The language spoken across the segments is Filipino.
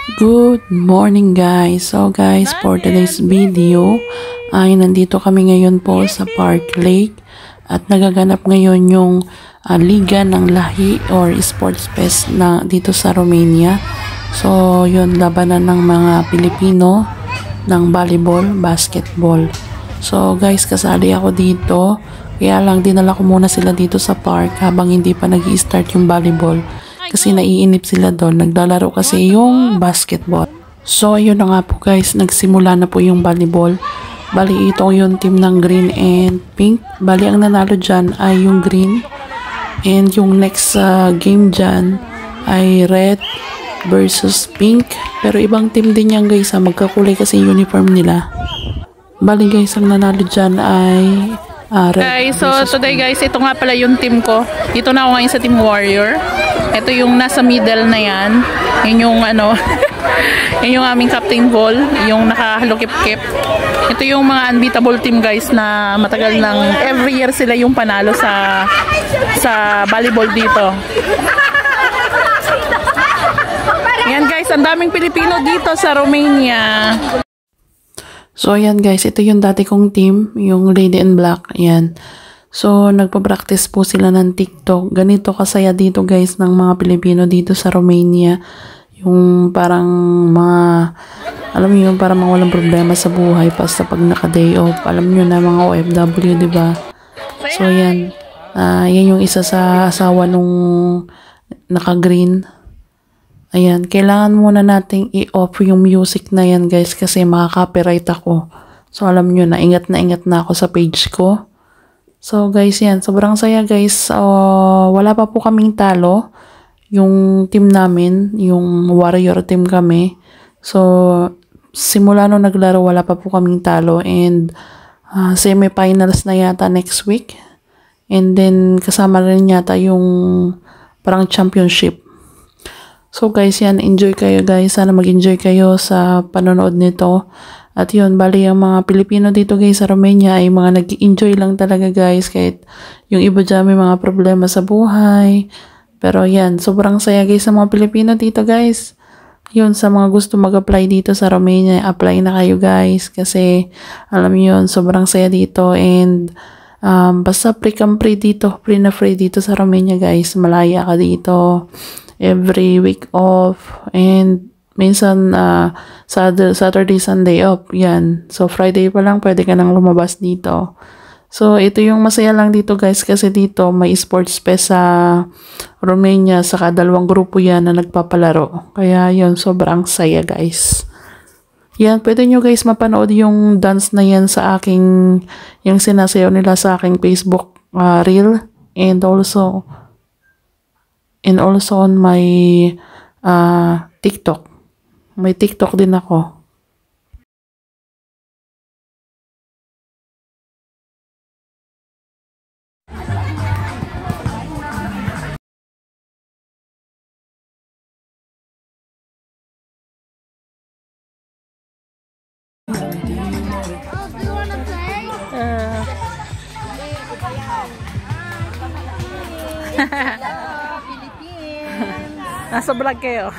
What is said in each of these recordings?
Good morning guys. So guys, for today's video ay nandito kami ngayon po sa Park Lake at nagaganap ngayon yung Liga ng Lahi or Sports Fest na dito sa Romania. So yun, labanan ng mga Pilipino ng volleyball, basketball. So guys, kasali ako dito. Kaya lang dinala ko muna sila dito sa park habang hindi pa nag-i-start yung volleyball. Kasi naiinip sila doon. Naglalaro kasi yung basketball. So, ayun na nga po guys. Nagsimula na po yung volleyball. Bali, ito yung team ng green and pink. Bali, ang nanalo dyan ay yung green. And yung next game dyan ay red versus pink. Pero ibang team din yan guys. Magkakulay kasi uniform nila. Bali guys, ang nanalo dyan ay red. Guys, so today guys, ito nga pala yung team ko. Dito na ako ngayon sa Team Warrior. Ito yung nasa middle na yan. Yun yung ano, yun yung aming captain ball. Yung nakahalukip-kip. Ito yung mga unbeatable team guys na matagal nang every year sila yung panalo sa volleyball dito. Yan guys, ang daming Pilipino dito sa Romania. So, ayan guys, ito yung dati kong team, yung Lady in Black, ayan. So, nagpa-practice po sila ng TikTok. Ganito kasaya dito guys ng mga Pilipino dito sa Romania. Yung parang mga, alam niyo, parang mga walang problema sa buhay basta pag naka-day off. Alam niyo na mga OFW, di ba? So, ayan. Yan yung isa sa asawa nung naka-green. Ayan, kailangan muna nating i-off yung music na yan guys kasi makaka-copyright ako. So alam nyo na ingat na ako sa page ko. So guys yan, sobrang saya guys. Wala pa po kaming talo. Yung team namin, yung warrior team kami. So simula nung naglaro wala pa po kaming talo. And semi-finals na yata next week. And then kasama rin yata yung parang championship. So guys, yan, enjoy kayo guys. Sana mag-enjoy kayo sa panonood nito. At yun, bali ang mga Pilipino dito guys sa Romania ay mga nag-enjoy lang talaga guys. Kahit yung iba dyan may mga problema sa buhay. Pero yan, sobrang saya guys sa mga Pilipino dito guys. Yun, sa mga gusto mag-apply dito sa Romania, apply na kayo guys. Kasi alam yun, sobrang saya dito. And basta free dito, free na free dito sa Romania guys. Malaya ka dito. Every week off and minsan Saturday, Sunday off. Yan. So Friday pa lang pwede ka nang lumabas dito. So ito yung masaya lang dito guys kasi dito may sports fest sa Romania, saka dalawang grupo yan na nagpapalaro. Kaya yun, sobrang saya guys. Yan, pwede nyo guys mapanood yung dance na yan sa aking, yung sinasayaw nila sa aking Facebook reel and also on my TikTok. May TikTok din ako. Do you wanna play? Nasa vlog kayo.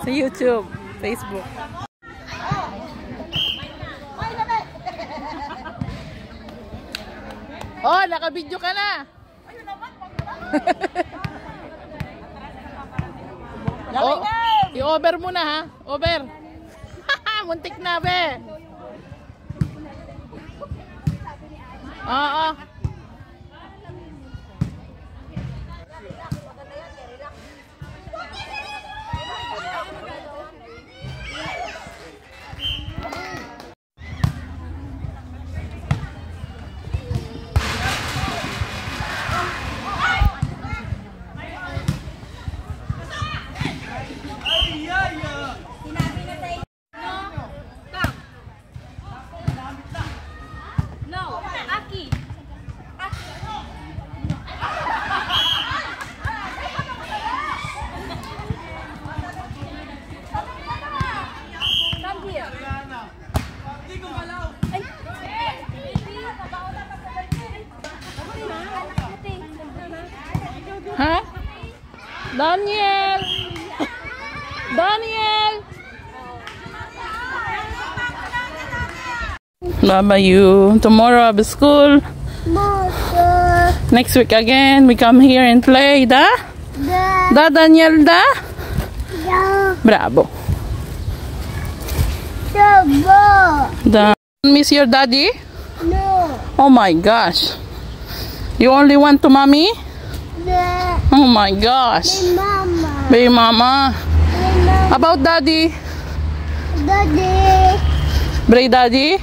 Sa YouTube, Facebook. Oh, naka-video ka na. Oh, i-over mo na ha. Over. Muntik na be. Oo. Ha? Daniel! Daniel! Bye-bye you. Tomorrow have school. Mother. Next week again, we come here and play. Da? Da, Daniel, da? Yeah. Bravo. The Da. Miss your daddy? no. Oh my gosh. You only want to mommy? The Oh my gosh. mama. Baby mama. The About daddy? daddy. Bray daddy?